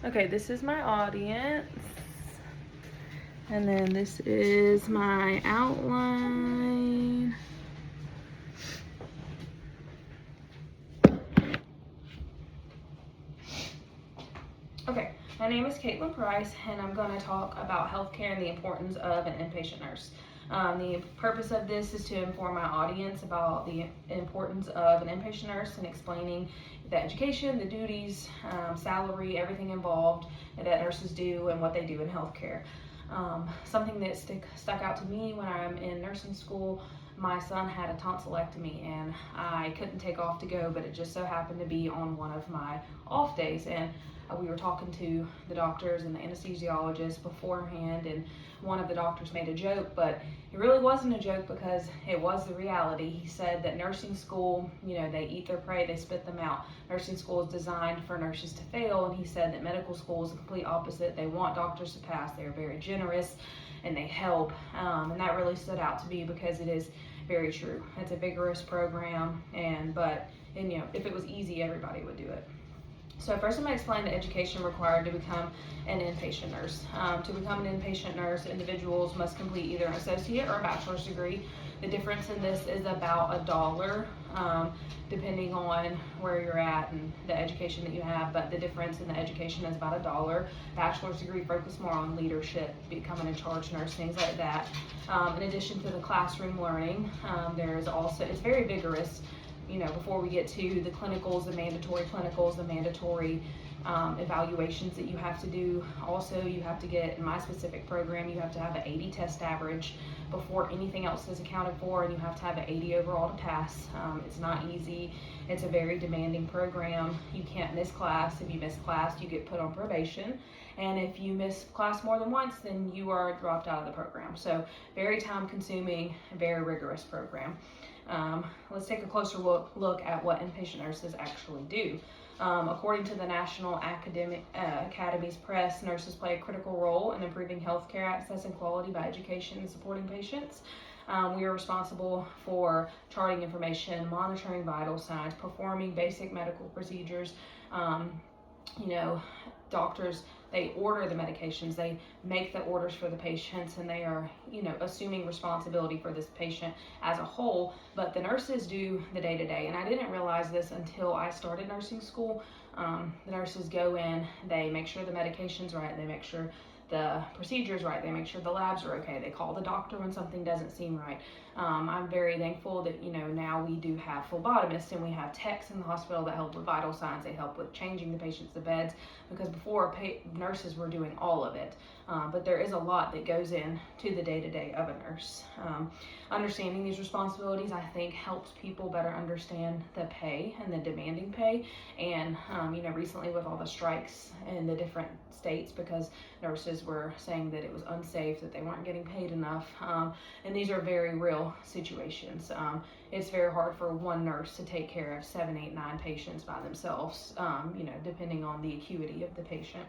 Okay, this is my audience. And then this is my outline. Okay, my name is Caitlin Price, and I'm going to talk about healthcare and the importance of an inpatient nurse. The purpose of this is to inform my audience about the importance of an inpatient nurse and explaining the education, the duties, salary, everything involved that nurses do and what they do in healthcare. Something that stuck out to me when I'm in nursing school, my son had a tonsillectomy and I couldn't take off to go, but it just so happened to be on one of my off days. And we were talking to the doctors and the anesthesiologist beforehand, and one of the doctors made a joke, but it really wasn't a joke because it was the reality. He said that nursing school, they eat their prey, they spit them out. Nursing school is designed for nurses to fail, and he said that medical school is the complete opposite. They want doctors to pass. They're very generous and they help, and that really stood out to me because it is very true. It's a vigorous program, but if it was easy, everybody would do it. So first I'm going to explain the education required to become an inpatient nurse. To become an inpatient nurse, individuals must complete either an associate or a bachelor's degree. The difference in this is about $1, depending on where you're at and the education that you have, but the difference in the education is about $1. Bachelor's degree focus more on leadership, becoming a charge nurse, things like that. In addition to the classroom learning, there's also, it's very vigorous. Before we get to the clinicals, the mandatory evaluations that you have to do. Also, you have to get, in my specific program, you have to have an 80 test average before anything else is accounted for, and you have to have an 80 overall to pass. It's not easy. It's a very demanding program. You can't miss class. If you miss class, you get put on probation. And if you miss class more than once, then you are dropped out of the program. So very time consuming, very rigorous program. Let's take a closer look at what inpatient nurses actually do. According to the National Academies Press, nurses play a critical role in improving healthcare access and quality by education and supporting patients. We are responsible for charting information, monitoring vital signs, performing basic medical procedures. Doctors, they order the medications, they make the orders for the patients, and they are, assuming responsibility for this patient as a whole, but the nurses do the day-to-day. And I didn't realize this until I started nursing school. The nurses go in, they make sure the medication's right, they make sure the procedure's right, they make sure the labs are okay, they call the doctor when something doesn't seem right. I'm very thankful that now we do have phlebotomists and we have techs in the hospital that help with vital signs. They help with changing the patients to beds, because before nurses were doing all of it. But there is a lot that goes in to the day-to-day of a nurse. Understanding these responsibilities, I think, helps people better understand the pay and the demanding pay. And recently with all the strikes in the different states, because nurses were saying that it was unsafe, that they weren't getting paid enough, and these are very real situations. It's very hard for one nurse to take care of 7, 8, 9 patients by themselves, depending on the acuity of the patient.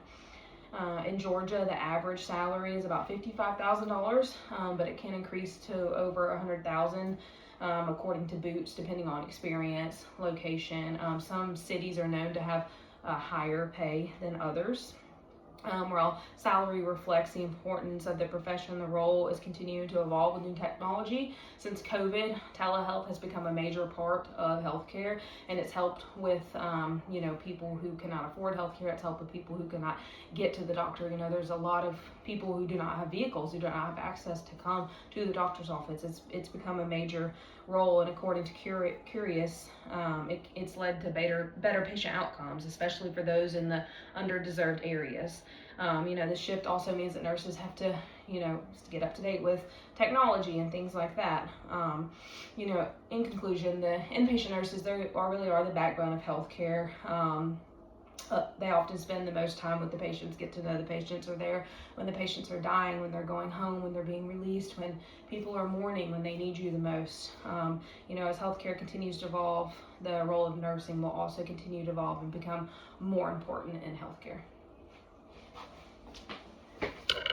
In Georgia, the average salary is about $55,000, but it can increase to over $100,000. According to Boots, depending on experience, location. Some cities are known to have a higher pay than others. While salary reflects the importance of the profession, the role is continuing to evolve with new technology. Since COVID, telehealth has become a major part of healthcare, and it's helped with, people who cannot afford healthcare. It's helped with people who cannot get to the doctor. There's a lot of people who do not have vehicles, who do not have access to come to the doctor's office. It's become a major role, and according to Curious, it's led to better patient outcomes, especially for those in the underdeserved areas. The shift also means that nurses have to, get up to date with technology and things like that. In conclusion, the inpatient nurses, they really are the backbone of healthcare. They often spend the most time with the patients, get to know the patients, are there when the patients are dying, when they're going home, when they're being released, when people are mourning, when they need you the most. As healthcare continues to evolve, the role of nursing will also continue to evolve and become more important in healthcare.